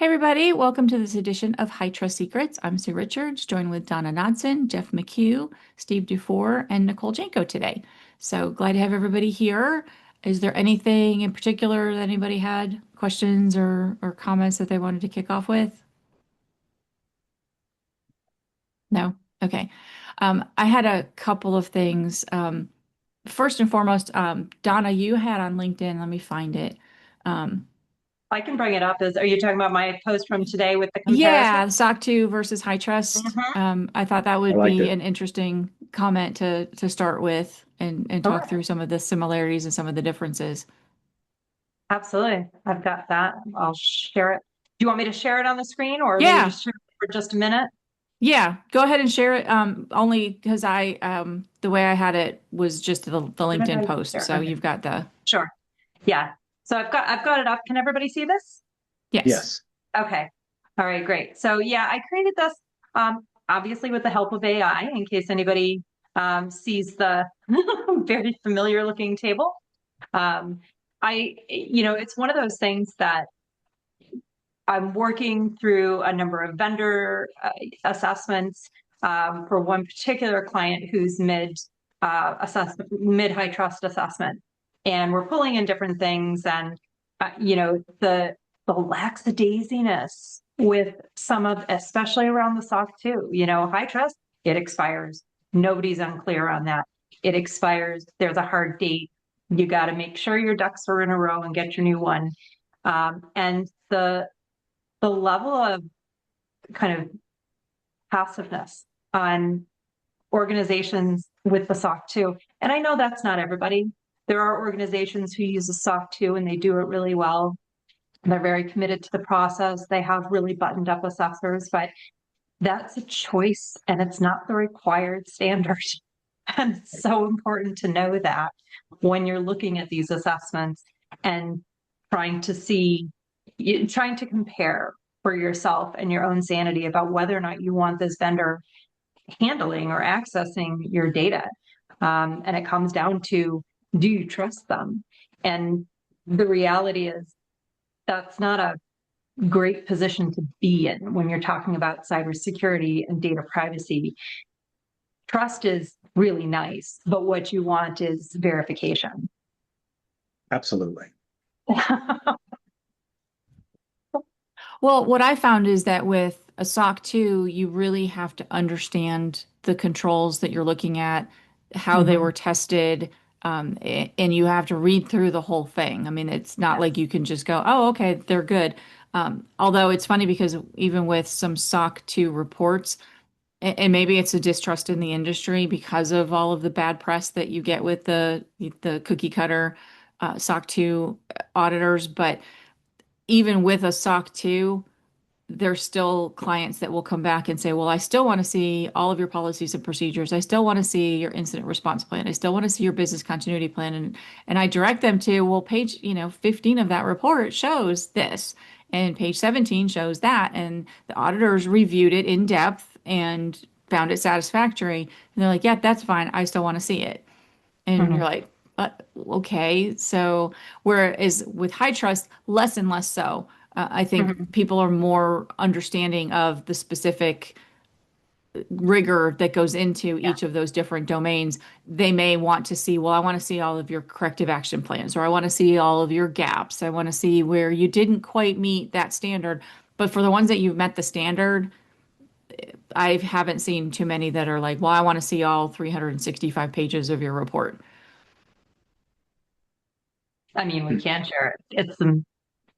Hey everybody, welcome to this edition of HITRUST Secrets. I'm Sue Richards, joined with Donna Nodson, Jeff McHugh, Steve Dufour, and Nicole Janko today. So glad to have everybody here. Is there anything in particular that anybody had questions or comments that they wanted to kick off with? No? Okay. I had a couple of things. First and foremost, Donna, you had on LinkedIn, let me find it. Um, I can bring it up. Are you talking about my post from today with the comparison? Yeah, SOC 2 versus high trust. Mm-hmm. I thought that I would liked be it. an interesting comment to start with and talk Sure. through some of the similarities and some of the differences. Absolutely. I've got that. I'll share it. Do you want me to share it on the screen or maybe Yeah, just share it for just a minute? yeah. Go ahead and share it. Only because the way I had it was just the Did I LinkedIn already post. share? So Okay. you've got the Sure. Yeah. So I've got it up. Can everybody see this? yes. Yes. Okay. All right, great. So yeah, I created this obviously with the help of AI in case anybody sees the very familiar looking table. Um, it's one of those things that I'm working through a number of vendor assessments for one particular client who's mid high trust assessment, and we're pulling in different things, and the lackadaisiness with some of, especially around the SOC 2. High trust, it expires. Nobody's unclear on that. It expires. There's a hard date. You got to make sure your ducks are in a row and get your new one. And the level of kind of passiveness on organizations with the SOC 2. And I know that's not everybody. There are organizations who use the SOC 2 and they do it really well. They're very committed to the process. They have really buttoned up assessors, but that's a choice and it's not the required standard. And it's so important to know that when you're looking at these assessments and trying to see, trying to compare for yourself and your own sanity about whether or not you want this vendor handling or accessing your data. And it comes down to, do you trust them? And the reality is that's not a great position to be in when you're talking about cybersecurity and data privacy. Trust is really nice, but what you want is verification. Absolutely. Well, what I found is that with a SOC 2, you really have to understand the controls that you're looking at, how they were Mhm. tested, and you have to read through the whole thing. I mean, it's not like Yes. you can just go, oh, okay, they're good. Although it's funny because even with some SOC 2 reports, and maybe it's a distrust in the industry because of all of the bad press that you get with the cookie cutter SOC 2 auditors, but even with a SOC 2, there's still clients that will come back and say, well, I still want to see all of your policies and procedures. I still want to see your incident response plan. I still want to see your business continuity plan. And I direct them to, well, page, 15 of that report shows this, and page 17 shows that. And the auditors reviewed it in depth and found it satisfactory. And they're like, yeah, that's fine. I still want to see it. And you're Mhm. like, okay. So, whereas with high trust, less and less so. I think Mhm. people are more understanding of the specific rigor that goes into Yeah. each of those different domains. They may want to see, well, I want to see all of your corrective action plans, or I want to see all of your gaps. I want to see where you didn't quite meet that standard. But for the ones that you've met the standard, I haven't seen too many that are like, well, I want to see all 365 pages of your report. I mean, we can share it.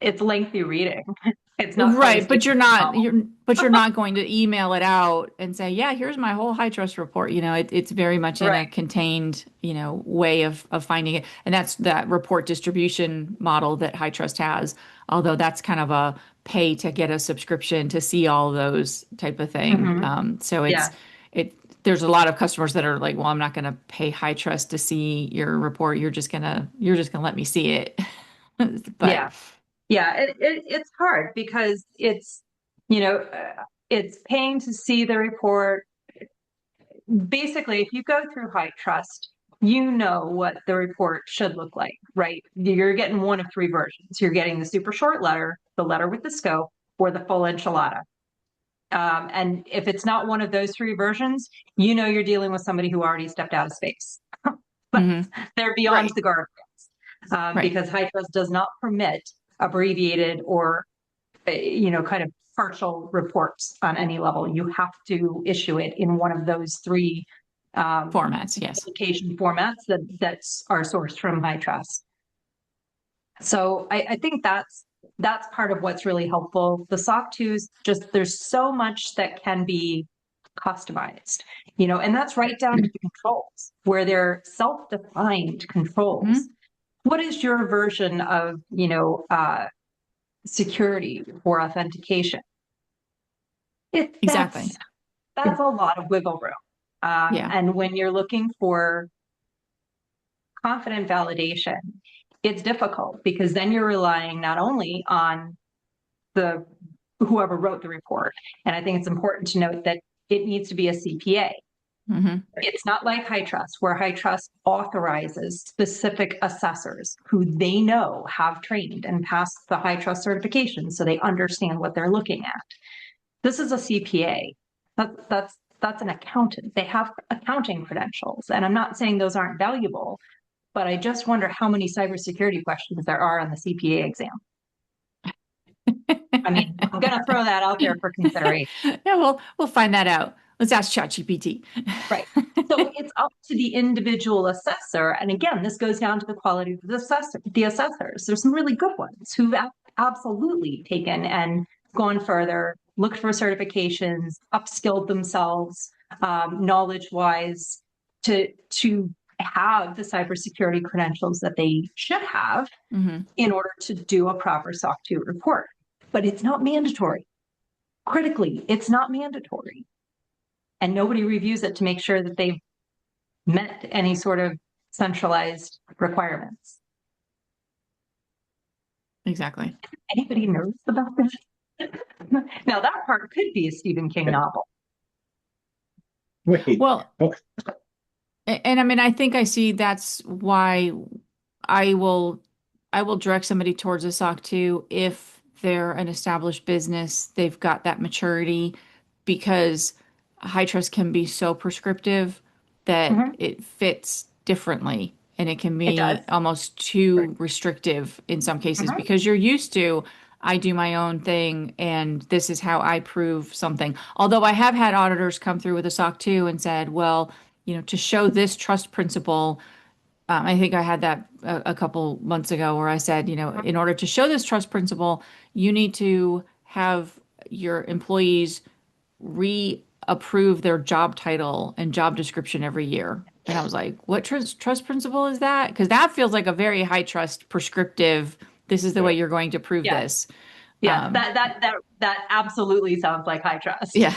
It's lengthy reading. It's not quite as Right, big but as a novel. you're not going to email it out and say, yeah, here's my whole high trust report. It's very much in a Right. contained, way of finding it. And that's that report distribution model that high trust has. Although that's kind of a pay to get a subscription to see all those type of thing. Mhm. So Yeah. it there's a lot of customers that are like, well, I'm not going to pay high trust to see your report. You're just gonna let me see it. But Yeah. Yeah, it's hard because it's paying to see the report. Basically, if you go through High Trust, you know what the report should look like, right? You're getting one of three versions. You're getting the super short letter, the letter with the scope, or the full enchilada. And if it's not one of those three versions, you know you're dealing with somebody who already stepped out of space. But Hmm. they're beyond Right. the guardrails, Right. because HITRUST does not permit abbreviated or kind of partial reports on any level. You have to issue it in one of those three Formats. Yes. publication formats that are sourced from HITRUST. So I think that's part of what's really helpful. The SOC 2s, just there's so much that can be customized, and that's right down to the controls where they're self-defined controls. Mhm. What is your version of, security or authentication? It Exactly. that's a lot of wiggle room. Yeah. And when you're looking for confident validation, it's difficult because then you're relying not only on the whoever wrote the report, and I think it's important to note that it needs to be a CPA. Hmm. It's not like HITRUST, where HITRUST authorizes specific assessors who they know have trained and passed the HITRUST certification, so they understand what they're looking at. This is a CPA. That's an accountant. They have accounting credentials, and I'm not saying those aren't valuable, but I just wonder how many cybersecurity questions there are on the CPA exam. I mean, I'm going to throw that out there for consideration. Yeah, we'll find that out. Let's ask ChatGPT. Right. So it's up to the individual assessor. And again, this goes down to the quality of the assessors. There's some really good ones who've absolutely taken and gone further, looked for certifications, upskilled themselves, knowledge-wise, to have the cybersecurity credentials that they should have Hmm. in order to do a proper SOC 2 report. But it's not mandatory. Critically, it's not mandatory. And nobody reviews it to make sure that they've met any sort of centralized requirements. Exactly. Anybody nervous about this? Now, that part could be a Stephen King novel. Wait. Well, Oh, and I mean, I think I see that's why I will I will direct somebody towards a SOC 2 if they're an established business, they've got that maturity, because high trust can be so prescriptive that Mhm. it fits differently, and it can It does. be almost Right. too restrictive in some cases Mhm. because you're used to, I do my own thing and this is how I prove something. Although I have had auditors come through with a SOC 2 and said, well, to show this trust principle, I think I had that a couple months ago where I said, in order to show this trust principle, you need to have your employees reapprove their job title and job description every year. And I was like, what trust principle is that? Because that feels like a very high trust prescriptive, this is the way yeah. you're going to prove Yes. this. Yes. Um, That absolutely sounds like HITRUST. yeah.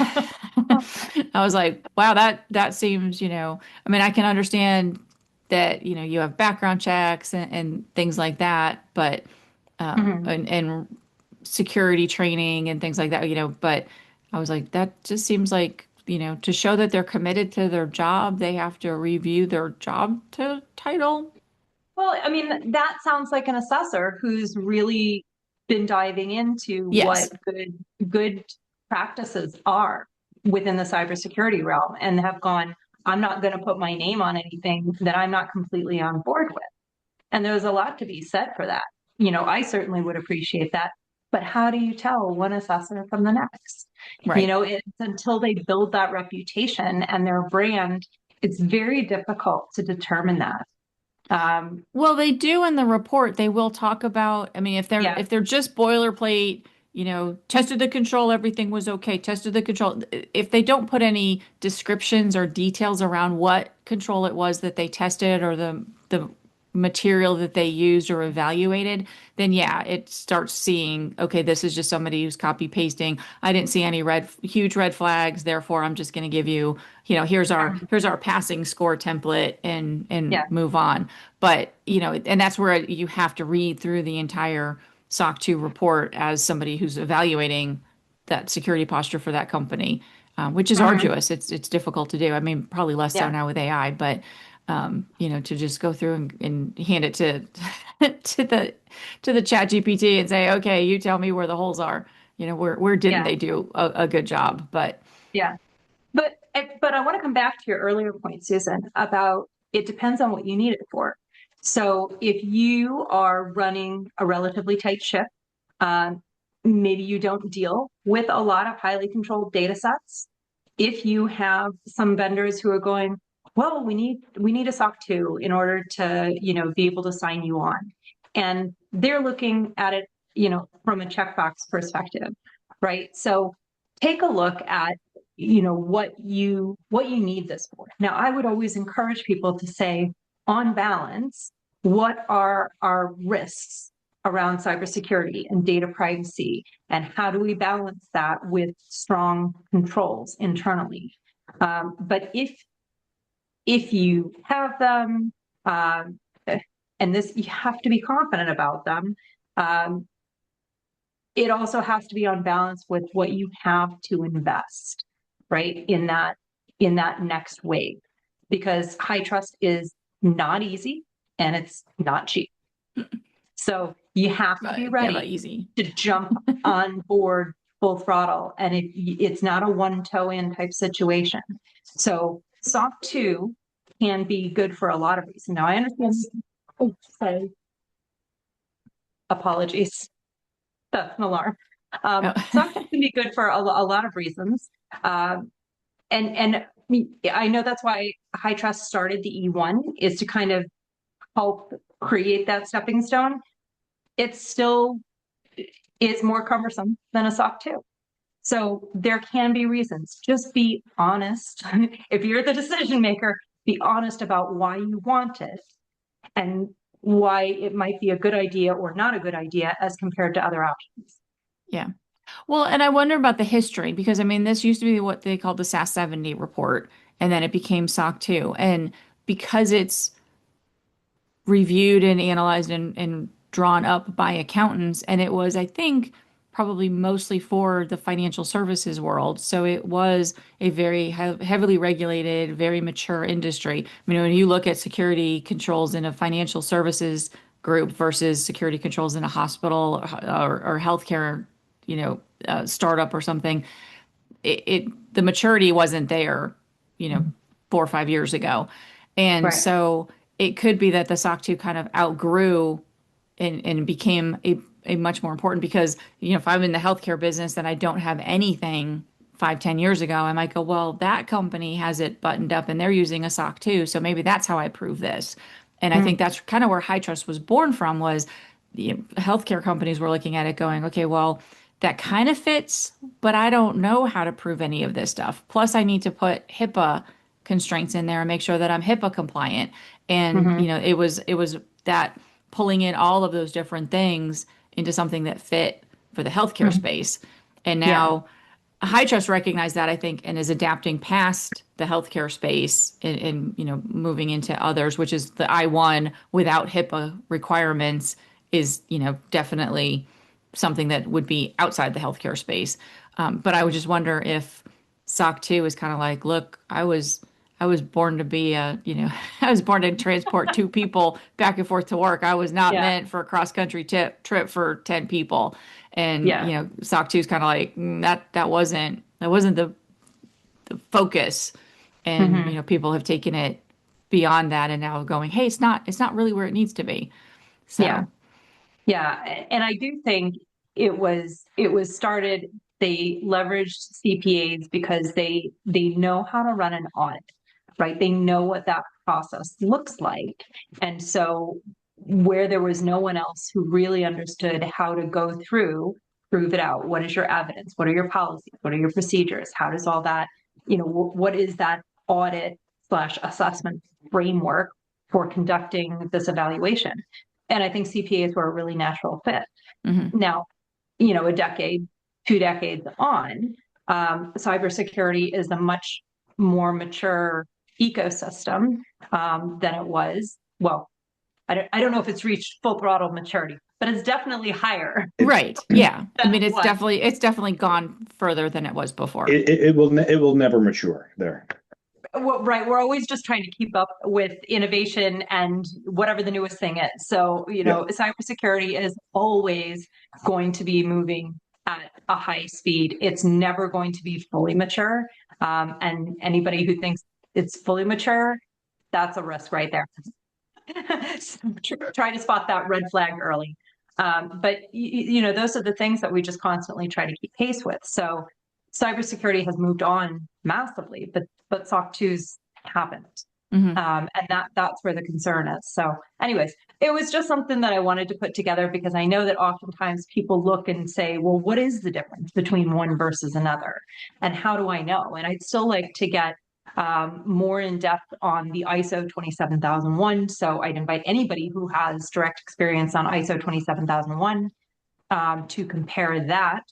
I was like, wow, that seems, I mean, I can understand that, you have background checks and things like that, but Mhm. and security training and things like that, but I was like, that just seems like, to show that they're committed to their job, they have to review their job title. Well, I mean, that sounds like an assessor who's really been diving into what Yes. good practices are within the cybersecurity realm and have gone, I'm not going to put my name on anything that I'm not completely on board with. And there's a lot to be said for that. I certainly would appreciate that. But how do you tell one assessor from the next? Right. It's until they build that reputation and their brand, it's very difficult to determine that. Well, they do in the report. They will talk about, I mean, if they're Yeah. if they're just boilerplate, tested the control, everything was okay, tested the control. If they don't put any descriptions or details around what control it was that they tested or the material that they used or evaluated, then yeah, it starts seeing, okay, this is just somebody who's copy pasting. I didn't see any huge red flags, therefore I'm just going to give you, here's our passing score template and Yeah. move on. But, and that's where you have to read through the entire SOC 2 report as somebody who's evaluating that security posture for that company, which is Mhm. arduous. It's difficult to do. I mean, probably less so Yeah. now with AI, but to just go through and hand it to to the chat GPT and say, okay, you tell me where the holes are. where didn't Yeah. they do a good job? But Yeah. But I want to come back to your earlier point, Susan, about it depends on what you need it for. So if you are running a relatively tight ship, um, maybe you don't deal with a lot of highly controlled data sets. If you have some vendors who are going, well, we need a SOC 2 in order to, be able to sign you on. And they're looking at it, from a checkbox perspective, right? So take a look at what you need this for. Now, I would always encourage people to say, on balance, what are our risks around cybersecurity and data privacy, and how do we balance that with strong controls internally? But if you have them, um, and this you have to be confident about them. Um, it also has to be on balance with what you have to invest, right, in that next wave, because high trust is not easy and it's not cheap. So you have to be yeah, ready not easy. to jump on board full throttle, and it's not a one toe in type situation. So SOC 2 can be good for a lot of reasons. Now I understand. Oh, sorry. Apologies. That's an alarm. Oh. SOC 2 can be good for a lot of reasons. And I know that's why High Trust started the E1, is to kind of help create that stepping stone. It still is more cumbersome than a SOC 2. So there can be reasons. Just be honest. If you're the decision maker, be honest about why you want it and why it might be a good idea or not a good idea as compared to other options. Yeah. Well, and I wonder about the history because I mean, this used to be what they called the SAS 70 report, and then it became SOC 2. And because it's reviewed and analyzed and drawn up by accountants, and it was, I think, probably mostly for the financial services world. So it was a very heavily regulated, very mature industry. I mean, when you look at security controls in a financial services group versus security controls in a hospital or healthcare, startup or something, the maturity wasn't there, you know, 4 or 5 years ago. And Right. so it could be that the SOC 2 kind of outgrew and became a much more important because, if I'm in the healthcare business and I don't have anything 5, 10 years ago, I might go, well, that company has it buttoned up and they're using a SOC 2. So maybe that's how I prove this. And I think Mm. that's kind of where high trust was born from was the healthcare companies were looking at it going, okay, well, that kind of fits, but I don't know how to prove any of this stuff. Plus, I need to put HIPAA constraints in there and make sure that I'm HIPAA compliant. And, Hmm. it was that pulling in all of those different things into something that fit for the healthcare Hmm. space. And Yeah. now high trust recognized that, I think, and is adapting past the healthcare space and moving into others, which is the I-1 without HIPAA requirements is, definitely something that would be outside the healthcare space. But I would just wonder if SOC 2 is kind of like, look, I was born to be I was born to transport 2 people back and forth to work. I was not Yeah. meant for a cross country trip for 10 people. And, Yeah. SOC 2 is kind of like that wasn't the focus. And, Hmm. people have taken it beyond that and now going, hey, it's not really where it needs to be. Yeah. So, Yeah. And I do think it was started, they leveraged CPAs because they know how to run an audit, right? They know what that process looks like. And so where there was no one else who really understood how to go through, prove it out. What is your evidence? What are your policies? What are your procedures? How does all that, what is that audit slash assessment framework for conducting this evaluation? And I think CPAs were a really natural fit. mhm. Now, a decade, 2 decades on, cybersecurity is a much more mature ecosystem than it was. Well, I don't know if it's reached full throttle maturity, but it's definitely higher It, Right. Yeah. I than mean, it it's was. definitely it's definitely gone further than it was before. it will never mature there. Well, right. We're always just trying to keep up with innovation and whatever the newest thing is. So, Yeah. cybersecurity is always going to be moving at a high speed. It's never going to be fully mature. And anybody who thinks it's fully mature, that's a risk right there. So try to spot that red flag early. But those are the things that we just constantly try to keep pace with. So cybersecurity has moved on massively, but SOC 2s haven't. Mhm. And that's where the concern is. So anyways, it was just something that I wanted to put together because I know that oftentimes people look and say, well, what is the difference between one versus another? And how do I know? And I'd still like to get more in depth on the ISO 27001. So I'd invite anybody who has direct experience on ISO 27001 to compare that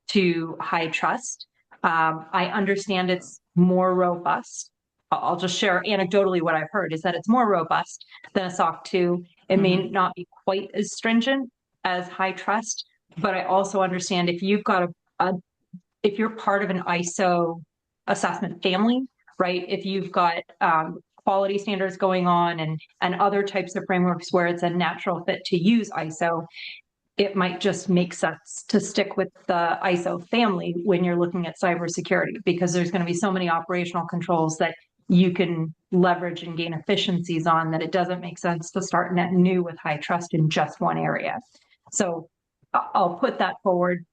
to HITRUST. I understand it's more robust. I'll just share anecdotally what I've heard is that it's more robust than a SOC 2. It may not be quite as stringent as HITRUST, but I also understand if you've got if you're part of an ISO assessment family, right? If you've got quality standards going on and other types of frameworks where it's a natural fit to use ISO, it might just make sense to stick with the ISO family when you're looking at cybersecurity, because there's going to be so many operational controls that you can leverage and gain efficiencies on that it doesn't make sense to start net new with HITRUST in just one area. So I'll put that forward.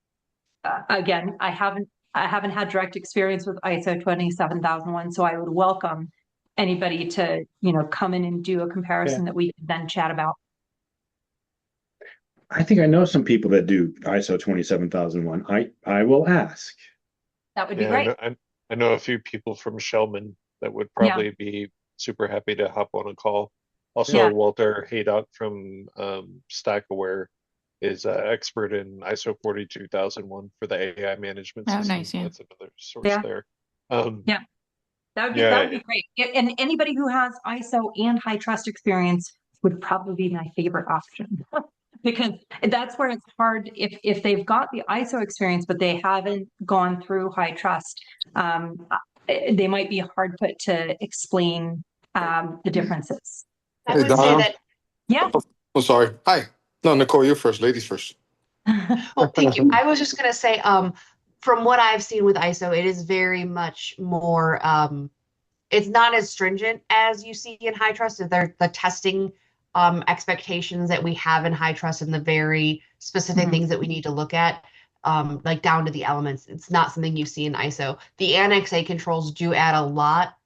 Again, I haven't had direct experience with ISO 27001, so I would welcome anybody to come in and do a comparison that we can then chat about. I think I know some people that do ISO 27001. I will ask. That would be great. I know a few people from Shellman that would probably be super happy to hop on a call. Also, Walter Haydock from StackAware is an expert in ISO 42001 for the AI management system. Nice, yeah. That's another source there. That would be great. And anybody who has ISO and HITRUST experience would probably be my favorite option. Because that's where it's hard if they've got the ISO experience, but they haven't gone through HITRUST, they might be hard put to explain the differences. I would say that. Yeah. Oh, sorry. Hi. No, Nicole, you're first. Ladies first. Well, thank you. I was just going to say, from what I've seen with ISO, it is very much more, it's not as stringent as you see in HITRUST. The testing expectations that we have in HITRUST and the very specific things that we need to look at, like down to the elements. It's not something you see in ISO. The Annex A controls do add a lot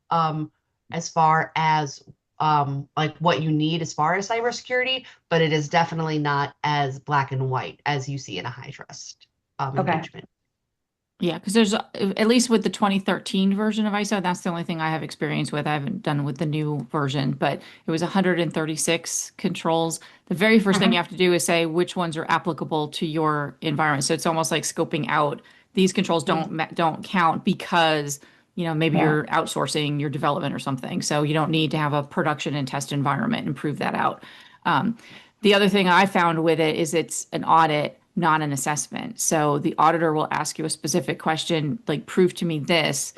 as far as like what you need as far as cybersecurity, but it is definitely not as black and white as you see in a HITRUST engagement. Yeah, because there's, at least with the 2013 version of ISO, that's the only thing I have experience with. I haven't done with the new version, but it was 136 controls. The very first thing you have to do is say which ones are applicable to your environment. So it's almost like scoping out. These controls don't count because, maybe you're outsourcing your development or something. So you don't need to have a production and test environment and prove that out. The other thing I found with it is it's an audit, not an assessment. So the auditor will ask you a specific question, like prove to me this,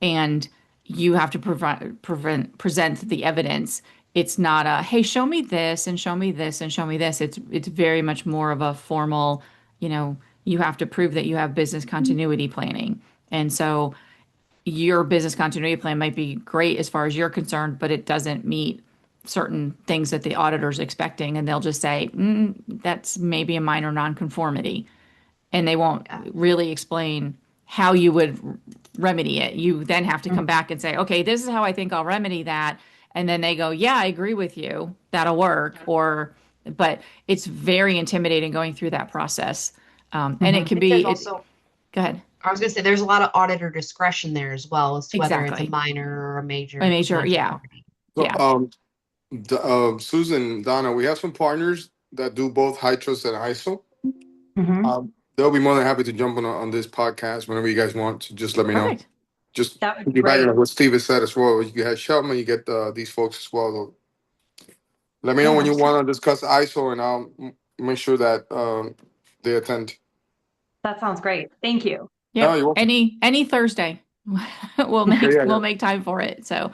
and you have to present the evidence. It's not a, hey, show me this and show me this and show me this. It's very much more of a formal, you have to prove that you have business continuity planning. And so your business continuity plan might be great as far as you're concerned, but it doesn't meet certain things that the auditor's expecting, and they'll just say, that's maybe a minor nonconformity. And they won't really explain how you would remedy it. You then have to come back and say, okay, this is how I think I'll remedy that. And then they go, yeah, I agree with you. That'll work. But it's very intimidating going through that process. And it can be, also, go ahead. I was going to say, there's a lot of auditor discretion there as well as to whether it's a minor or a major. A major, yeah. So, Susan, Donna, we have some partners that do both HITRUST and ISO. They'll be more than happy to jump on this podcast whenever you guys want. To just let me know. Just be back on what Steve has said as well. You have Shelman, you get these folks as well. Let me know when you want to discuss ISO, and I'll make sure that they attend. That sounds greght. Thank you. Yeah, any Thursday. we'll make time for it. So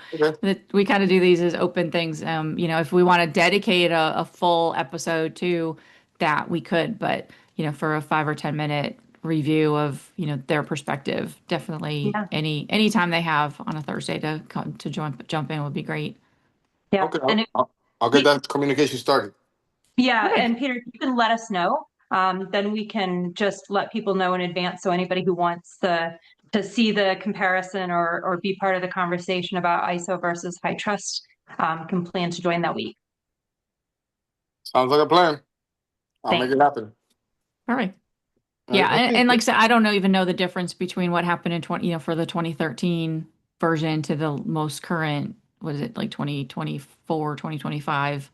we kind of do these as open things. If we want to dedicate a full episode to that, we could, but for a 5 or 10 minute review of, their perspective. Definitely Yeah. any time they have on a Thursday to come to jump in would be great. Yeah. Okay, And I'll get that communication started. yeah, Perfect. and Peter, you can let us know. Then we can just let people know in advance. So anybody who wants to see the comparison or be part of the conversation about ISO versus HITRUST can plan to join that week. Sounds like a plan. I'll make Thanks. it happen. All right. All Yeah, right. and like I said, I don't even know the difference between what happened in for the 2013 version to the most current, what is it, like 2024, 2025.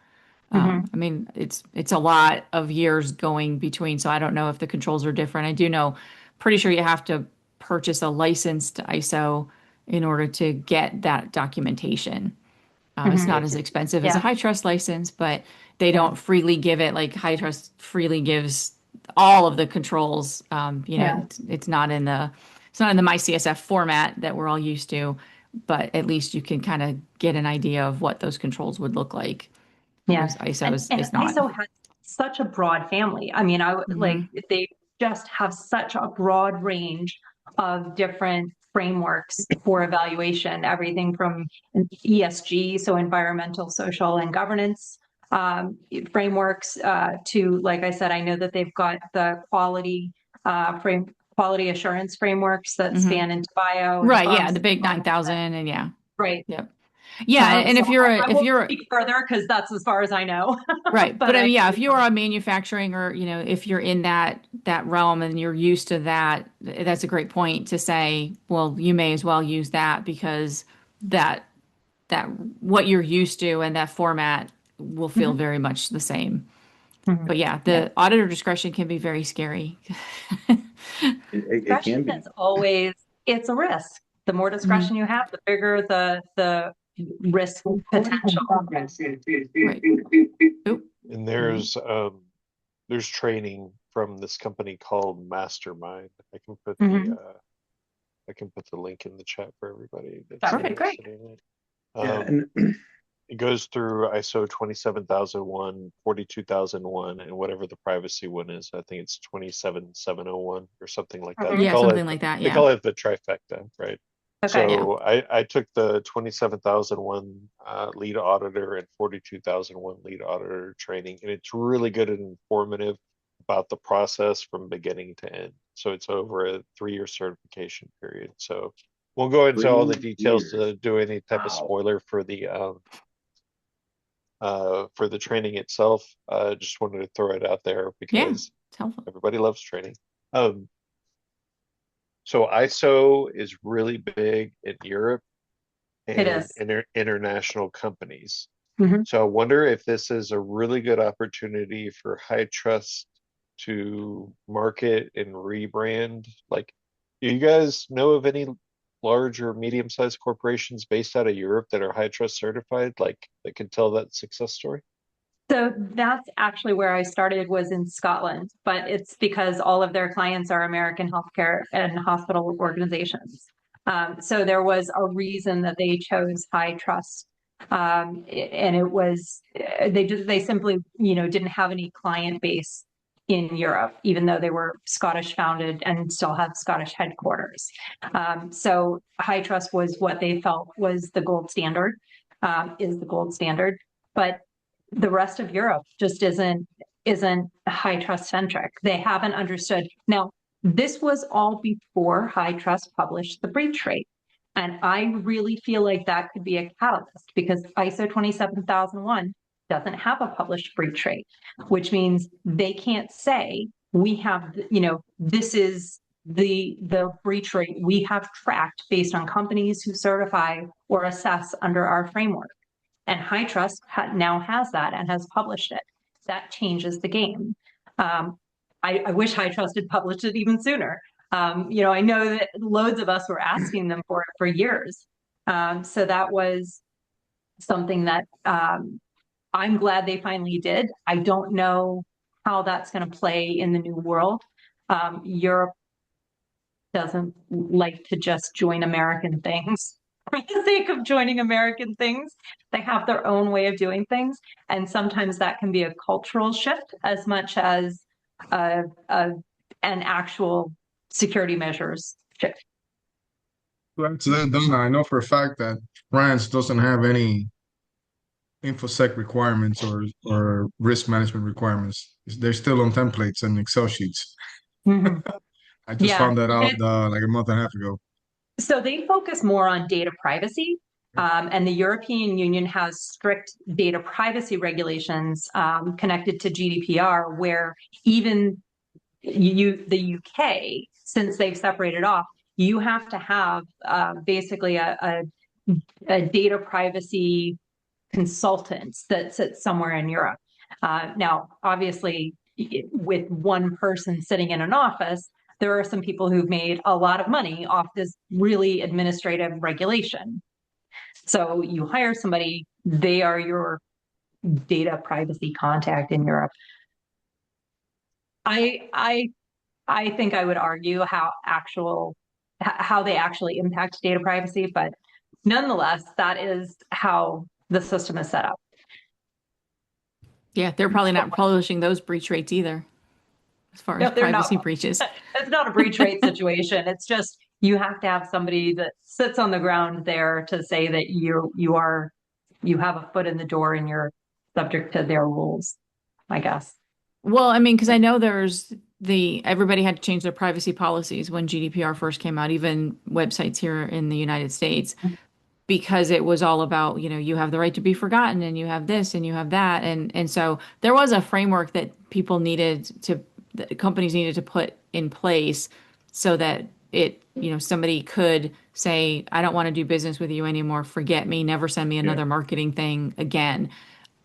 I mean, it's a lot of years going between, so I don't know if the controls are different. I do know, pretty sure you have to purchase a licensed ISO in order to get that documentation. It's not as expensive as a HITRUST license, but they don't freely give it like HITRUST freely gives all of the controls. It's not in the MyCSF format that we're all used to, but at least you can kind of get an idea of what those controls would look like. Yeah. ISO is not. ISO has such a broad family. I mean, like they just have such a broad range of different frameworks for evaluation, everything from ESG, so environmental, social, and governance frameworks to, like I said, I know that they've got the quality assurance frameworks that span into bio. Right, yeah, the big 9,000 and yeah. Right. Yep. Yeah, and so if you're I won't speak further because that's as far as I know. Right. But I mean, yeah, if you're a manufacturing or, if you're in that realm and you're used to that, that's a great point to say, well, you may as well use that because that what you're used to and that format will feel very much the same. But yeah, the auditor discretion can be very scary. It can be. That's always, it's a risk. The more discretion you have, the bigger the risk potential. Right. Oop. And there's training from this company called Mastermind. I can put the link in the chat for everybody. Perfect, great. It goes through ISO 27001, 42001, and whatever the privacy one is. I think it's 27701 or something like that. Yeah, something like that. They Yeah. call it the trifecta, right? Okay. So I took the 27001 lead auditor and 42001 lead auditor training, and it's really good and informative about the process from beginning to end. So it's over a 3-year certification period. So we'll go into all the details to do any type of spoiler for the training itself. Just wanted to throw it out there because everybody loves training. So ISO is really big in Europe and international companies. So I wonder if this is a really good opportunity for HITRUST to market and rebrand. Like, do you guys know of any large or medium-sized corporations based out of Europe that are HITRUST certified, like that can tell that success story? So that's actually where I started, was in Scotland, but it's because all of their clients are American healthcare and hospital organizations. So there was a reason that they chose HITRUST. And it was, they simply, didn't have any client base in Europe, even though they were Scottish founded and still had Scottish headquarters. So HITRUST was what they felt was the gold standard, is the gold standard. But the rest of Europe just isn't HITRUST centric. They haven't understood. Now, this was all before HITRUST published the breach rate. And I really feel like that could be a catalyst because ISO 27001 doesn't have a published breach rate, which means they can't say we have, this is the breach rate we have tracked based on companies who certify or assess under our framework. And HITRUST now has that and has published it. That changes the game. I wish HITRUST had published it even sooner. I know that loads of us were asking them for it for years. So that was something that I'm glad they finally did. I don't know how that's going to play in the new world. Europe doesn't like to just join American things for the sake of joining American things. They have their own way of doing things. And sometimes that can be a cultural shift as much as a and actual security measures shift. Well, so then, I know for a fact that France doesn't have any InfoSec requirements or risk management requirements. They're still on templates and Excel sheets. Mhm. I just Yeah. found that out like a month and a half ago. So they focus more on data privacy, and the European Union has strict data privacy regulations connected to GDPR, where even the UK, since they've separated off, you have to have basically a data privacy consultant that sits somewhere in Europe. Now, obviously, with one person sitting in an office, there are some people who've made a lot of money off this really administrative regulation. So you hire somebody, they are your data privacy contact in Europe. I think I would argue how they actually impact data privacy, but nonetheless, that is how the system is set up. Yeah, they're probably not publishing those breach rates either, as far as They're privacy not. breaches. It's not a breach rate situation. It's just you have to have somebody that sits on the ground there to say that you have a foot in the door and you're subject to their rules, I guess. Well, I mean, because I know everybody had to change their privacy policies when GDPR first came out, even websites here in the United States, because it was all about, you have the right to be forgotten and you have this and you have that. And so there was a framework that companies needed to put in place so that somebody could say, I don't want to do business with you anymore. Forget me. Never send me another marketing thing again.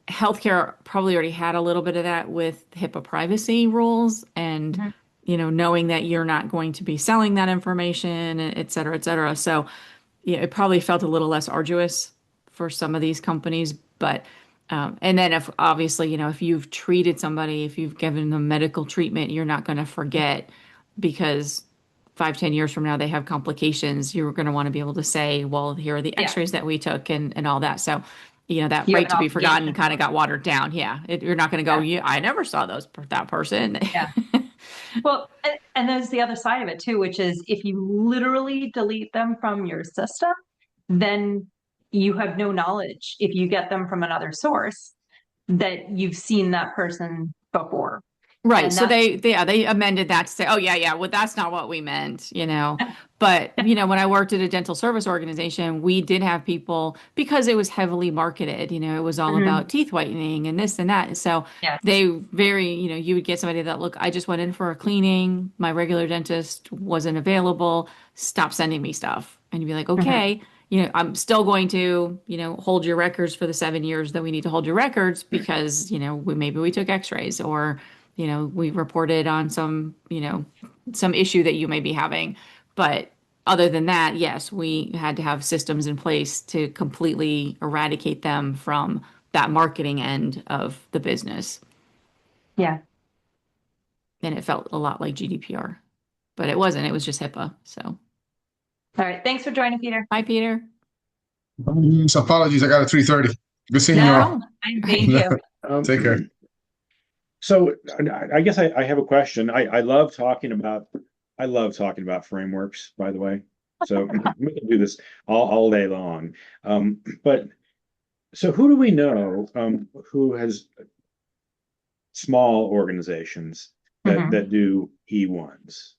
Healthcare probably already had a little bit of that with HIPAA privacy rules and, knowing that you're not going to be selling that information, et cetera, et cetera. So, it probably felt a little less arduous for some of these companies. But, and then if obviously, if you've treated somebody, if you've given them medical treatment, you're not going to forget because 5-10 years from now, they have complications. You're going to want to be able to say, well, here are the x-rays that we took and all that. So, that right to be forgotten kind of got watered down. Yeah. You're not going to go, I never saw that person. Yeah. Well, and there's the other side of it too, which is if you literally delete them from your system, then you have no knowledge if you get them from another source that you've seen that person before. Right. And so they amended that to say, oh yeah, well, that's not what we meant, But, when I worked at a dental service organization, we did have people, because it was heavily marketed, it was all about teeth whitening and this and that. So they you would get somebody that, look, I just went in for a cleaning. My regular dentist wasn't available. Stop sending me stuff. And you'd be like, okay, I'm still going to, hold your records for the 7 years that we need to hold your records because, maybe we took x-rays or, we reported on some issue that you may be having. But other than that, yes, we had to have systems in place to completely eradicate them from that marketing end of the business. Yeah. And it felt a lot like GDPR, but it wasn't. It was just HIPAA. So. All right. Thanks for joining, Peter. Hi, Peter. Apologies. I got a 3:30. Good seeing you all. Thank you. Take care. So I guess I have a question. I love talking about frameworks, by the way. So we can do this all day long. But so who do we know who has small organizations that do E1s?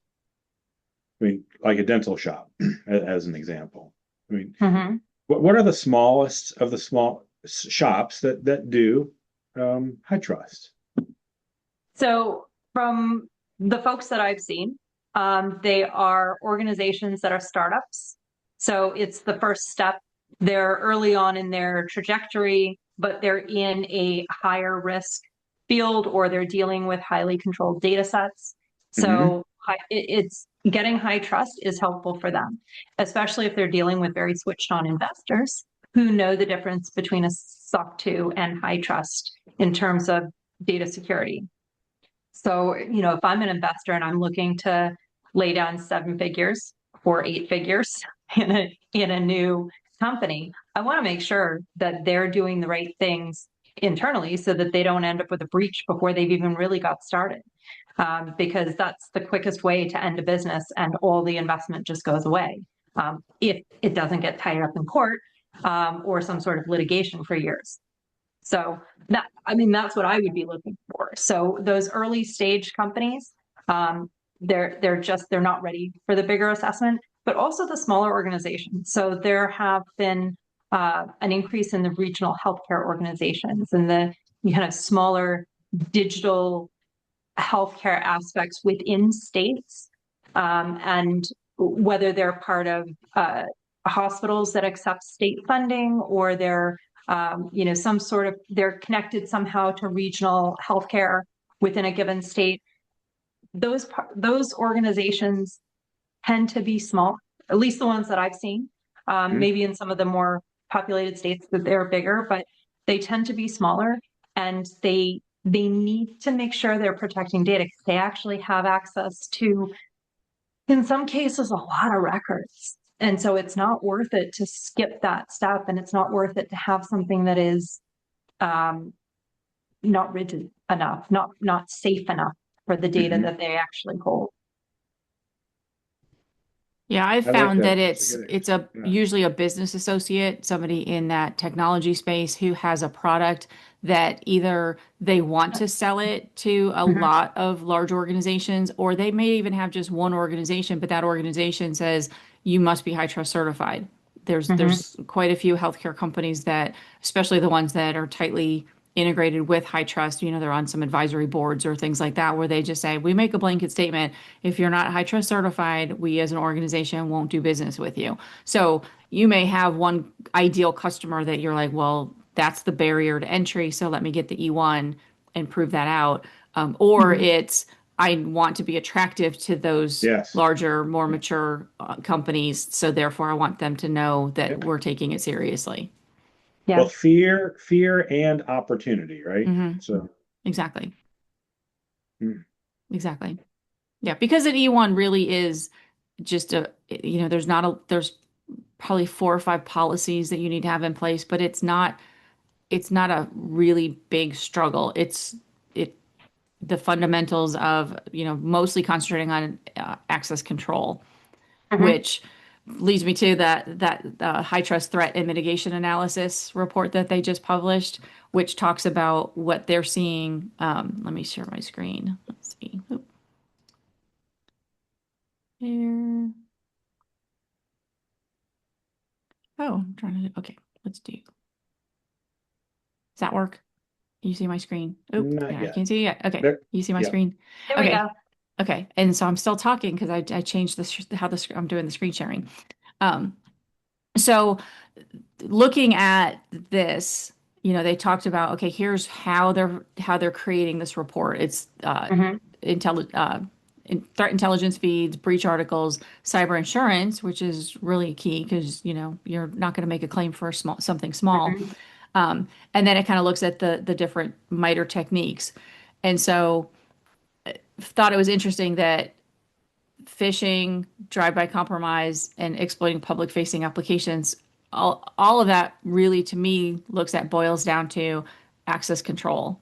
I mean, like a dental shop, as an example. I mean, what are the smallest of the small shops that do HITRUST? So from the folks that I've seen, they are organizations that are startups. So it's the first step. They're early on in their trajectory, but they're in a higher risk field or they're dealing with highly controlled data sets. So it's getting HITRUST is helpful for them, especially if they're dealing with very switched on investors who know the difference between a SOC2 and HITRUST in terms of data security. So, if I'm an investor and I'm looking to lay down 7 figures or 8 figures in a new company, I want to make sure that they're doing the right things internally so that they don't end up with a breach before they've even really got started. because that's the quickest way to end a business and all the investment just goes away if it doesn't get tied up in court or some sort of litigation for years. So that's what I would be looking for. So those early stage companies, they're not ready for the bigger assessment, but also the smaller organizations. So there have been an increase in the regional healthcare organizations and the kind of smaller digital healthcare aspects within states, and whether they're part of hospitals that accept state funding or they're some sort of, they're connected somehow to regional healthcare within a given state. Those organizations tend to be small, at least the ones that I've seen. Maybe in some of the more populated states that they're bigger, but they tend to be smaller, and they need to make sure they're protecting data because they actually have access to, in some cases, a lot of records. And so it's not worth it to skip that step, and it's not worth it to have something that is not rigid enough, not safe enough for the data that they actually hold. Yeah, I've found that it's usually a business associate, somebody in that technology space who has a product that either they want to sell it to a lot of large organizations, or they may even have just one organization, but that organization says you must be HITRUST certified. There's quite a few healthcare companies that, especially the ones that are tightly integrated with HITRUST, they're on some advisory boards or things like that, where they just say, we make a blanket statement. If you're not HITRUST certified, we as an organization won't do business with you. So you may have one ideal customer that you're like, well, that's the barrier to entry, so let me get the E1 and prove that out. Or it's, I want to be attractive to those larger, more mature companies, so therefore I want them to know that we're taking it seriously. Yeah. Well, fear and opportunity, right? So exactly. Exactly. Yeah, because an E1 really is just there's probably 4 or 5 policies that you need to have in place, but it's not a really big struggle. It's the fundamentals of, mostly concentrating on access control, which leads me to that HITRUST Threat and Mitigation Analysis report that they just published, which talks about what they're seeing. Let me share my screen. Let's see. Oop. Here. Oh, I'm trying to. Okay, let's do. Does that work? You see my screen? Oh, yeah, I can't see it yet. Okay, there. You see my screen? There we go. Okay, and so I'm still talking because I changed how I'm doing the screen sharing. So looking at this, they talked about, okay, here's how they're creating this report. It's threat intelligence feeds, breach articles, cyber insurance, which is really key because you're not going to make a claim for something small. And then it kind of looks at the different MITRE techniques. And so thought it was interesting that phishing, drive-by compromise, and exploiting public-facing applications, all of that really, to me, boils down to access control,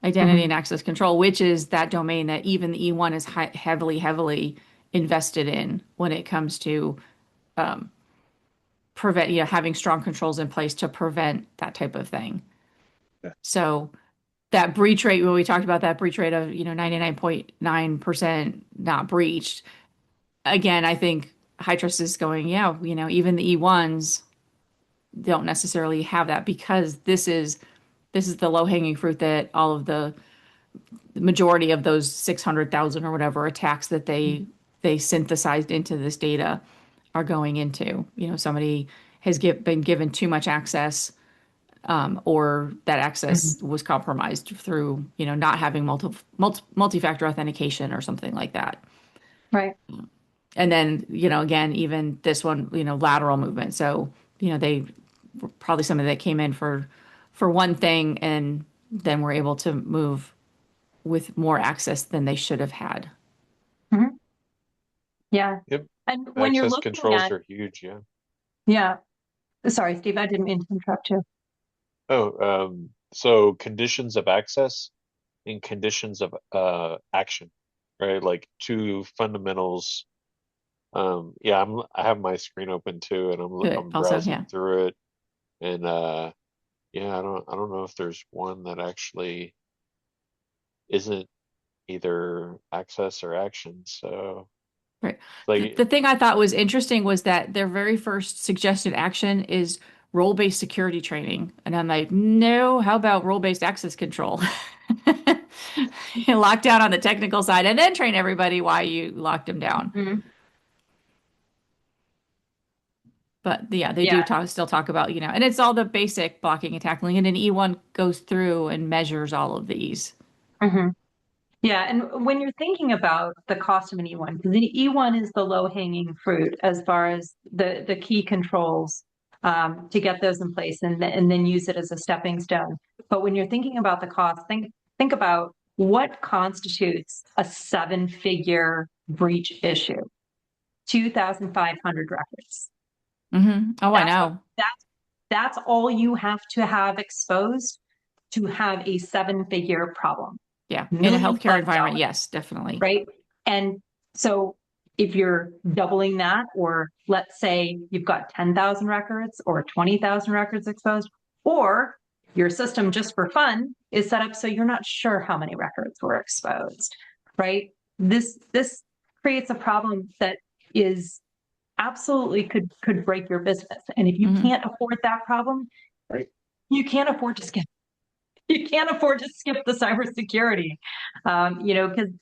identity and access control, which is that domain that even the E1 is heavily invested in when it comes to having strong controls in place to prevent that type of thing. Yeah. So that breach rate, when we talked about that breach rate of 99.9% not breached, again, I think HITRUST is going, even the E1s don't necessarily have that, because this is the low-hanging fruit that all of the majority of those 600,000 or whatever attacks that they synthesized into this data are going into. Somebody has been given too much access, or that access was compromised through, not having multi-factor authentication or something like that. Right. And then, again, even this one, lateral movement. So, they probably somebody that came in for one thing and then were able to move with more access than they should have had. Yeah. Yep. And when access you're looking controls at, are huge. Yeah. Yeah. Sorry, Steve, I didn't mean to interrupt you. So conditions of access and conditions of action. right? Like two fundamentals. Yeah, I have my screen open too, and Good. I'm Also, browsing yeah. through it, and yeah, I don't know if there's one that actually isn't either access or action. So Right. like, The thing I thought was interesting was that their very first suggested action is role-based security training. And I'm like, no, how about role-based access control? Lock down on the technical side and then train everybody why you locked them down. Mhm. But yeah, they do Yeah. still talk about, and it's all the basic blocking and tackling. And an E1 goes through and measures all of these. hmm Yeah, and when you're thinking about the cost of an E1, because the E1 is the low-hanging fruit as far as the key controls to get those in place and then use it as a stepping stone. But when you're thinking about the cost, think about what constitutes a seven-figure breach issue. 2,500 records. Oh, I That's what know. that's all you have to have exposed to have a seven-figure problem. Yeah. In a Millions healthcare of environment, dollars, yes, definitely. right? And so if you're doubling that, or let's say you've got 10,000 records or 20,000 records exposed, or your system just for fun is set up so you're not sure how many records were exposed, right? This creates a problem that is absolutely could break your business. And if you can't afford that problem, Right. you can't afford to skip. You can't afford to skip the cybersecurity,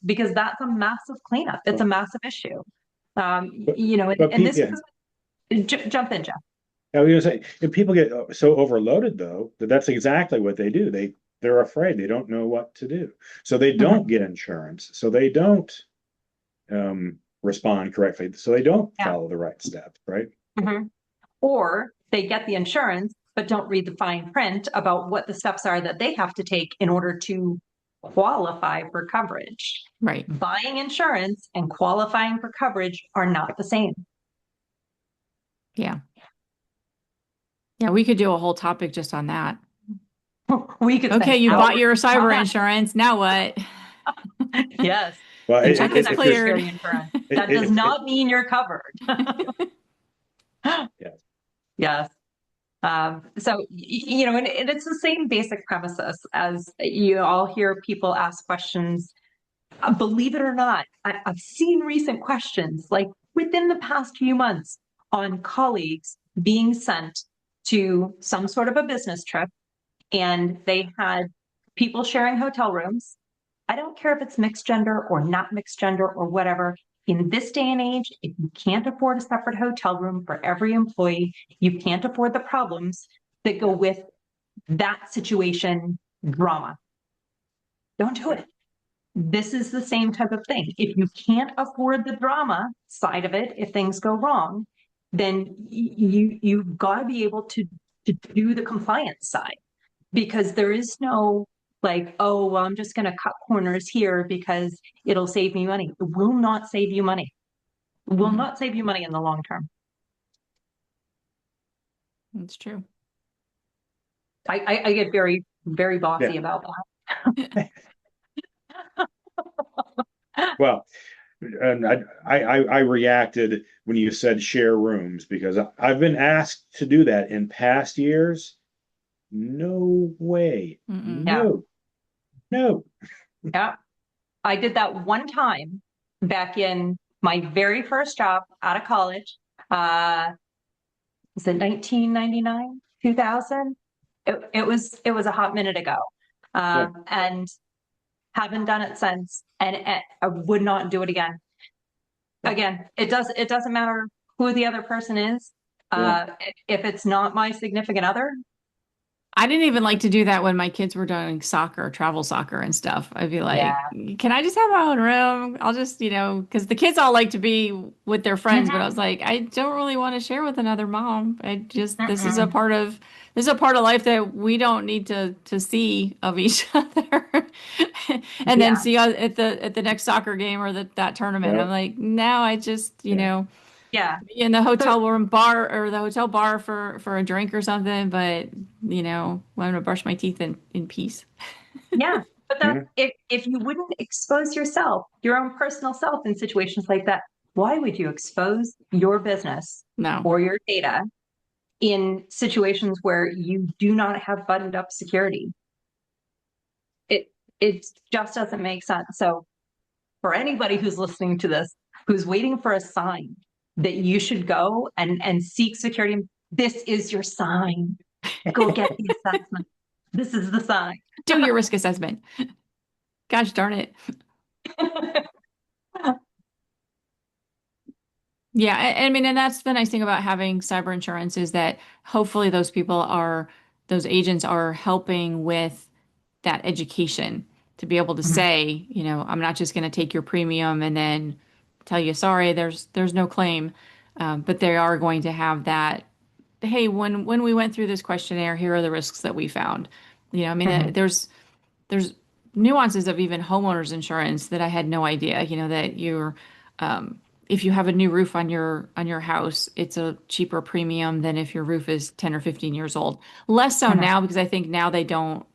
because that's a massive cleanup. It's a massive issue. But, And this yeah, jump in, Jeff. I was gonna say, if people get so overloaded though, that's exactly what they do. They're afraid. They don't know what to do. So they don't get insurance. So they don't respond correctly. So they don't Yeah. follow the right steps, right? Or they get the insurance, but don't read the fine print about what the steps are that they have to take in order to qualify for coverage. Right. Buying insurance and qualifying for coverage are not the same. Yeah. Yeah, we could do a whole topic just on that. We could spend Okay, you bought hours your on cyber that. insurance. Now what? Yes. Well, The check is cleared. insurance. That does not mean you're covered. Yes. Yes. So, and it's the same basic premises as you all hear people ask questions. Believe it or not, I've seen recent questions like within the past few months on colleagues being sent to some sort of a business trip, and they had people sharing hotel rooms. I don't care if it's mixed gender or not mixed gender or whatever. In this day and age, if you can't afford a separate hotel room for every employee, you can't afford the problems that go with that situation drama. Don't do it. This is the same type of thing. If you can't afford the drama side of it, if things go wrong, then you've got to be able to do the compliance side, because there is no like, oh, well, I'm just going to cut corners here because it'll save me money. It will not save you money. It will not save you money in the long term. That's true. I get very, very bossy about that. Well, and I reacted when you said share rooms because I've been asked to do that in past years. No way. No. No. Yeah. I did that one time back in my very first job out of college. Was it 1999, 2000? It was a hot minute ago. And haven't done it since, and I would not do it again. Again, it doesn't matter who the other person is. If it's not my significant other. I didn't even like to do that when my kids were doing soccer, travel soccer and stuff. I'd be like, can I just have my own room? I'll just, because the kids all like to be with their friends, but I was like, I don't really want to share with another mom. This is a part of life that we don't need to see of each other. And then see at the next soccer game or that tournament. I'm like, now I just, be in the hotel room bar or the hotel bar for a drink or something, but I'm gonna brush my teeth in peace. Yeah. But that if you wouldn't expose yourself, your own personal self in situations like that, why would you expose your business or your data in situations where you do not have buttoned up security? It just doesn't make sense. So for anybody who's listening to this, who's waiting for a sign that you should go and seek security, this is your sign. Go get the assessment. This is the sign. Do your risk assessment. Gosh darn it. Yeah, I mean, and that's the nice thing about having cyber insurance is that hopefully those agents are helping with that education to be able to say, I'm not just going to take your premium and then tell you, sorry, there's no claim. But they are going to have that, hey, when we went through this questionnaire, here are the risks that we found. I mean, there's nuances of even homeowners insurance that I had no idea, that if you have a new roof on your house, it's a cheaper premium than if your roof is 10 or 15 years old. Less so now, because I think now they don't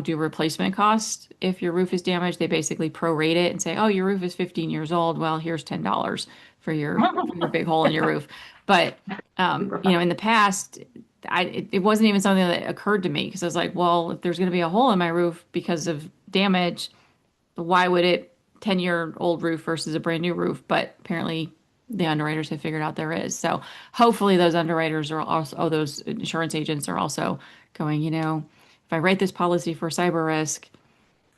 do replacement costs. If your roof is damaged, they basically prorate it and say, oh, your roof is 15 years old. Well, here's $10 for your big hole in your roof. But in the past, it wasn't even something that occurred to me because I was like, well, if there's going to be a hole in my roof because of damage, why would it 10-year-old roof versus a brand new roof? But apparently the underwriters have figured out there is. So hopefully those underwriters are also, those insurance agents are also going, if I write this policy for cyber risk,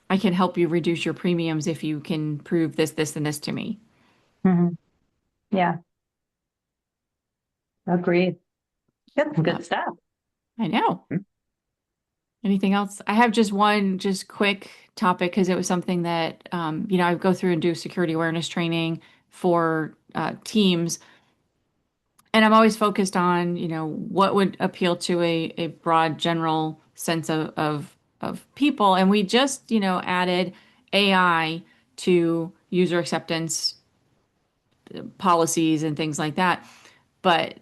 I can help you reduce your premiums if you can prove this, this, and this to me. Yeah. Agreed. Good stuff. I know. Anything else? I have just one quick topic because it was something that, I go through and do security awareness training for teams. And I'm always focused on, what would appeal to a broad general sense of people. And we just, added AI to user acceptance policies and things like that. But,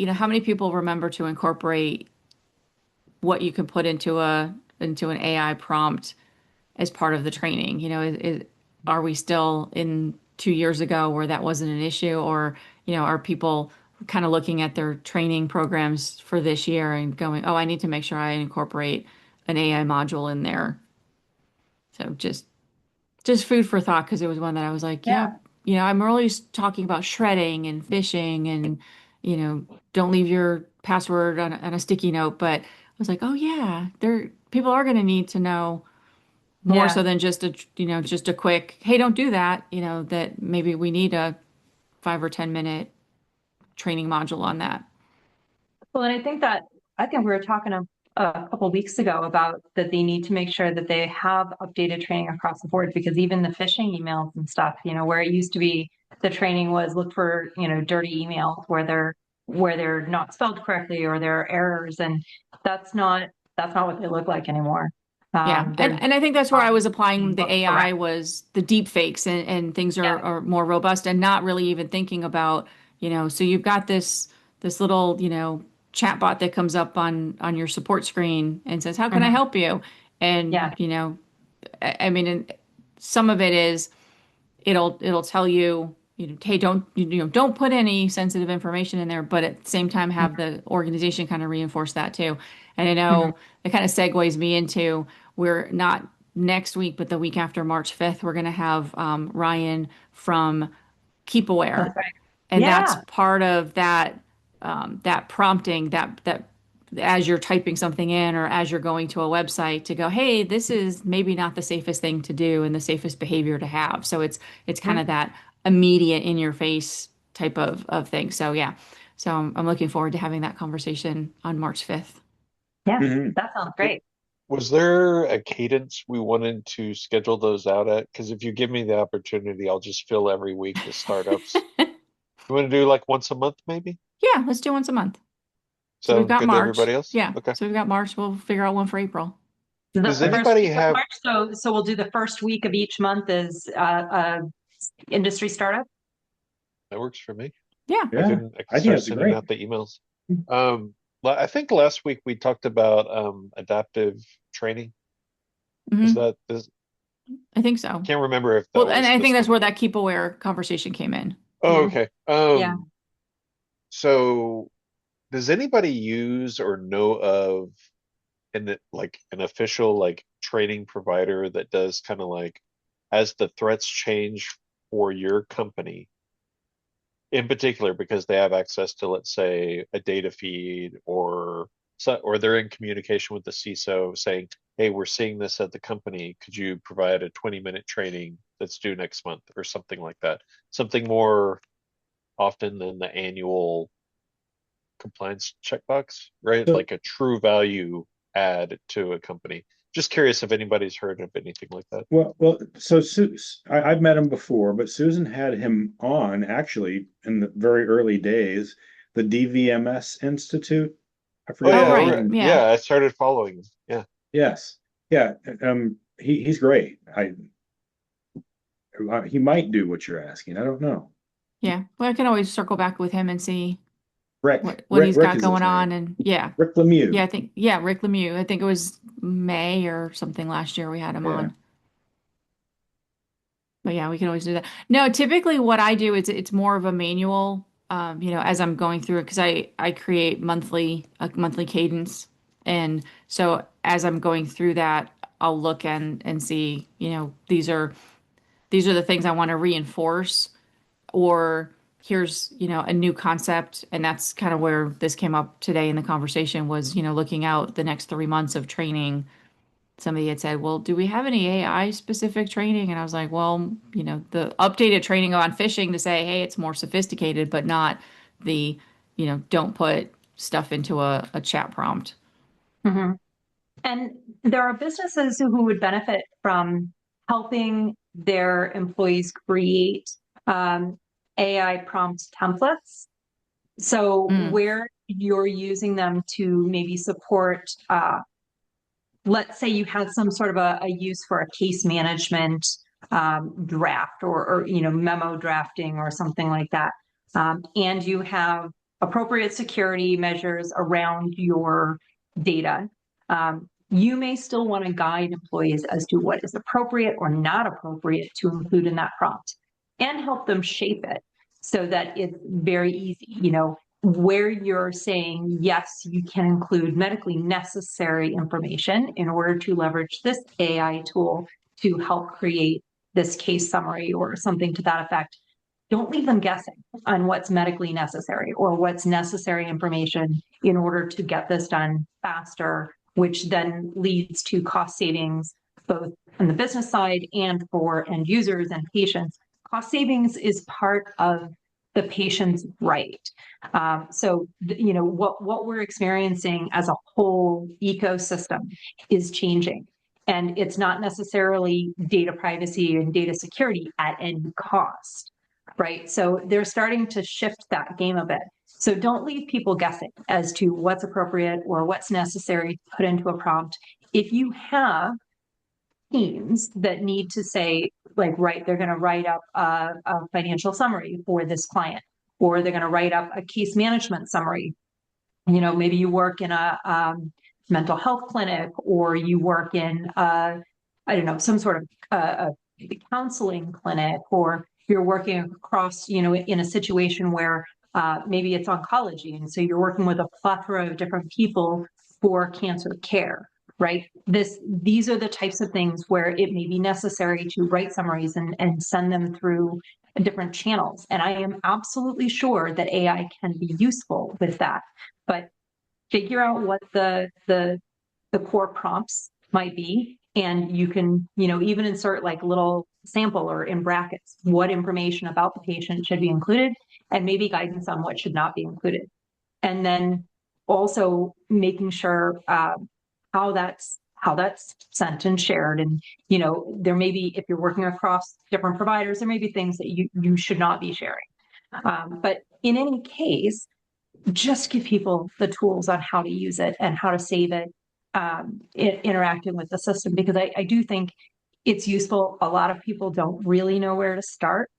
how many people remember to incorporate what you can put into an AI prompt as part of the training? Are we still in 2 years ago where that wasn't an issue, or are people kind of looking at their training programs for this year and going, oh, I need to make sure I incorporate an AI module in there? So just food for thought, because it was one that I was like, yeah, I'm always talking about shredding and phishing and don't leave your password on a sticky note, but I was like, oh yeah, people are going to need to know more so than just a quick, hey, don't do that, that maybe we need a 5 or 10 minute training module on that. Well, and I think we were talking a couple of weeks ago about that they need to make sure that they have updated training across the board, because even the phishing emails and stuff, where it used to be the training was look for, dirty emails where they're not spelled correctly or there are errors, and that's not what they look like anymore. Yeah. And I think that's where I was applying the AI was the deep fakes and things are more robust, and not really even thinking about, so you've got this little, chat bot that comes up on your support screen and says, how can I help you? And, I mean, and some of it is it'll tell you, hey, don't put any sensitive information in there, but at the same time have the organization kind of reinforce that too. And I know it kind of segues me into, we're not next week, but the week after March 5th, we're going to have Ryan from Keep Aware. And that's part of that prompting that as you're typing something in or as you're going to a website to go, hey, this is maybe not the safest thing to do and the safest behavior to have. So it's kind of that immediate in your face type of thing. So yeah. So I'm looking forward to having that conversation on March 5th. Yeah, that sounds great. Was there a cadence we wanted to schedule those out at? Because if you give me the opportunity, I'll just fill every week with startups. You want to do like once a month, maybe? Yeah, let's do once a month. So we've got good March. To everybody else? Yeah. Okay. So we've got March. We'll figure out one for April. Does anybody have March, so we'll do the first week of each month as industry startup? That works for me. Yeah. I can start sending out the emails. I think last week we talked about adaptive training. Is Mhm. that is I think so. can't remember if that Well, and was I think this that's one where or that not. keep aware conversation came in. Oh, Mhm. okay. Yeah. So does anybody use or know of like an official like training provider that does kind of like as the threats change for your company in particular because they have access to, let's say, a data feed or they're in communication with the CISO saying, hey, we're seeing this at the company. Could you provide a 20-minute training that's due next month or something like that? Something more often than the annual compliance checkbox, right? So Like a true value add to a company. Just curious if anybody's heard of anything like that. so I've met him before, but Susan had him on actually in the very early days, the DVMS Institute. I Oh forget Oh, the yeah, right. name. Yeah. yeah, I started following him. Yeah. Yes, yeah. He's great. He might do what you're asking. I don't know. Yeah. Well, I can always circle back with him and see Rick, what Rick, he's Rick got is his going on. name. And yeah. Rick Yeah, Lemieux. I think, yeah, Rick Lemieux. I think it was May or something last year we had him Yeah. on. But yeah, we can always do that. No, typically what I do is it's more of a manual, as I'm going through it because I create a monthly cadence. And so as I'm going through that, I'll look and see, these are the things I want to reinforce, or here's, a new concept. And that's kind of where this came up today in the conversation was, looking out the next 3 months of training. Somebody had said, well, do we have any AI specific training? And I was like, well, the updated training on phishing to say, hey, it's more sophisticated, but not the, don't put stuff into a chat prompt. Mhm. And there are businesses who would benefit from helping their employees create AI prompt templates. So Mm, where you're using them to maybe support, let's say you had some sort of a use for a case management draft or memo drafting or something like that, and you have appropriate security measures around your data. You may still want to guide employees as to what is appropriate or not appropriate to include in that prompt and help them shape it so that it's very easy, where you're saying, yes, you can include medically necessary information in order to leverage this AI tool to help create this case summary or something to that effect. Don't leave them guessing on what's medically necessary or what's necessary information in order to get this done faster, which then leads to cost savings, both on the business side and for end users and patients. Cost savings is part of the patient's right. So, what we're experiencing as a whole ecosystem is changing. And it's not necessarily data privacy and data security at any cost, right? So they're starting to shift that game a bit. So don't leave people guessing as to what's appropriate or what's necessary to put into a prompt. If you have teams that need to say, like, right, they're going to write up a financial summary for this client, or they're going to write up a case management summary. Maybe you work in a mental health clinic, or you work in, I don't know, some sort of counseling clinic, or you're working across, in a situation where maybe it's oncology. And so you're working with a plethora of different people for cancer care, right? These are the types of things where it may be necessary to write summaries and send them through different channels. And I am absolutely sure that AI can be useful with that. But figure out what the core prompts might be, and you can, even insert like little sample or in brackets what information about the patient should be included, and maybe guidance on what should not be included. And then also making sure how that's sent and shared. And there may be, if you're working across different providers, there may be things that you should not be sharing. But in any case, just give people the tools on how to use it and how to save it, interacting with the system, because I do think it's useful. A lot of people don't really know where to start,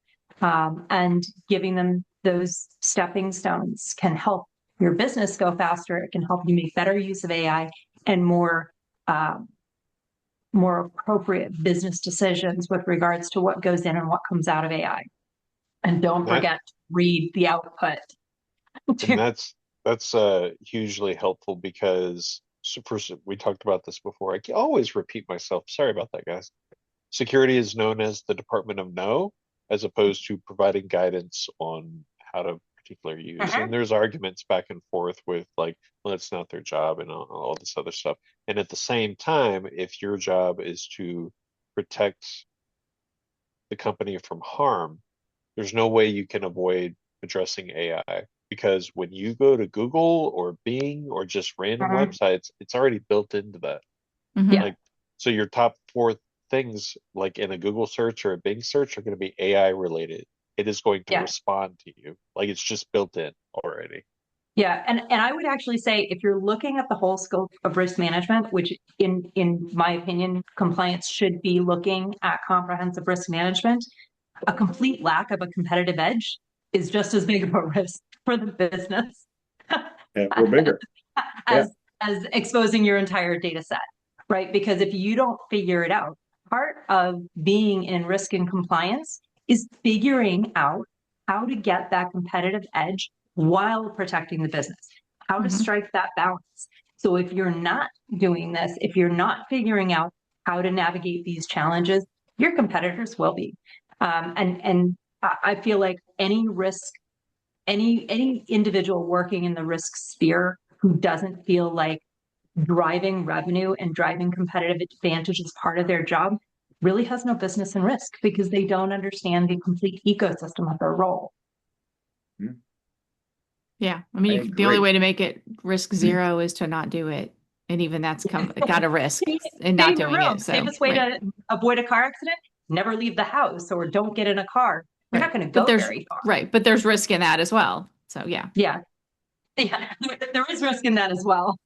and giving them those stepping stones can help your business go faster. It can help you make better use of AI and more more appropriate business decisions with regards to what goes in and what comes out of AI. And don't forget to read the output. And that's hugely helpful because first, we talked about this before. I can always repeat myself. Sorry about that, guys. Security is known as the Department of No, as opposed to providing guidance on how to particular use. And there's arguments back and forth with like, well, it's not their job and all this other stuff. And at the same time, if your job is to protect the company from harm, there's no way you can avoid addressing AI. Because when you go to Google or Bing or just random websites, it's already built into that. Like, so your top 4 things, like in a Google search or a Bing search, are going to be AI related. It is going to respond to you. Like, it's just built in already. Yeah, and I would actually say if you're looking at the whole scope of risk management, which in my opinion, compliance should be looking at comprehensive risk management, a complete lack of a competitive edge is just as big of a risk for the business. We're bigger. as exposing your entire data set, right? Because if you don't figure it out, part of being in risk and compliance is figuring out how to get that competitive edge while protecting the business, how to strike that balance. So if you're not doing this, if you're not figuring out how to navigate these challenges, your competitors will be. And I feel like any individual working in the risk sphere who doesn't feel like driving revenue and driving competitive advantage as part of their job really has no business in risk because they don't understand the complete ecosystem of their role. Yeah. I mean, the only way to make it risk zero is to not do it. And even that's got a risk in not doing it. So, safest way to avoid a car accident, never leave the house or don't get in a car. You're not going to go very far. Right. But there's risk in that as well. So, yeah. Yeah. There is risk in that as well.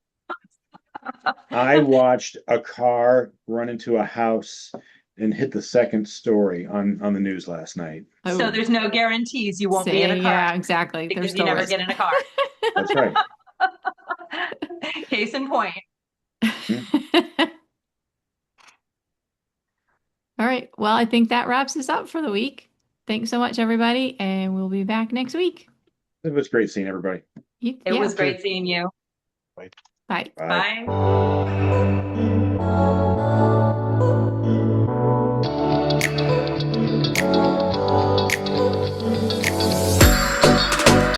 I watched a car run into a house and hit the second story on the news last night. So there's no guarantees you won't be in a car. Yeah, exactly. Because you never get in a car. That's right. Case in point. All right. Well, I think that wraps us up for the week. Thanks so much, everybody. And we'll be back next week. It was great seeing everybody. It was great seeing you. Bye. Bye. Bye.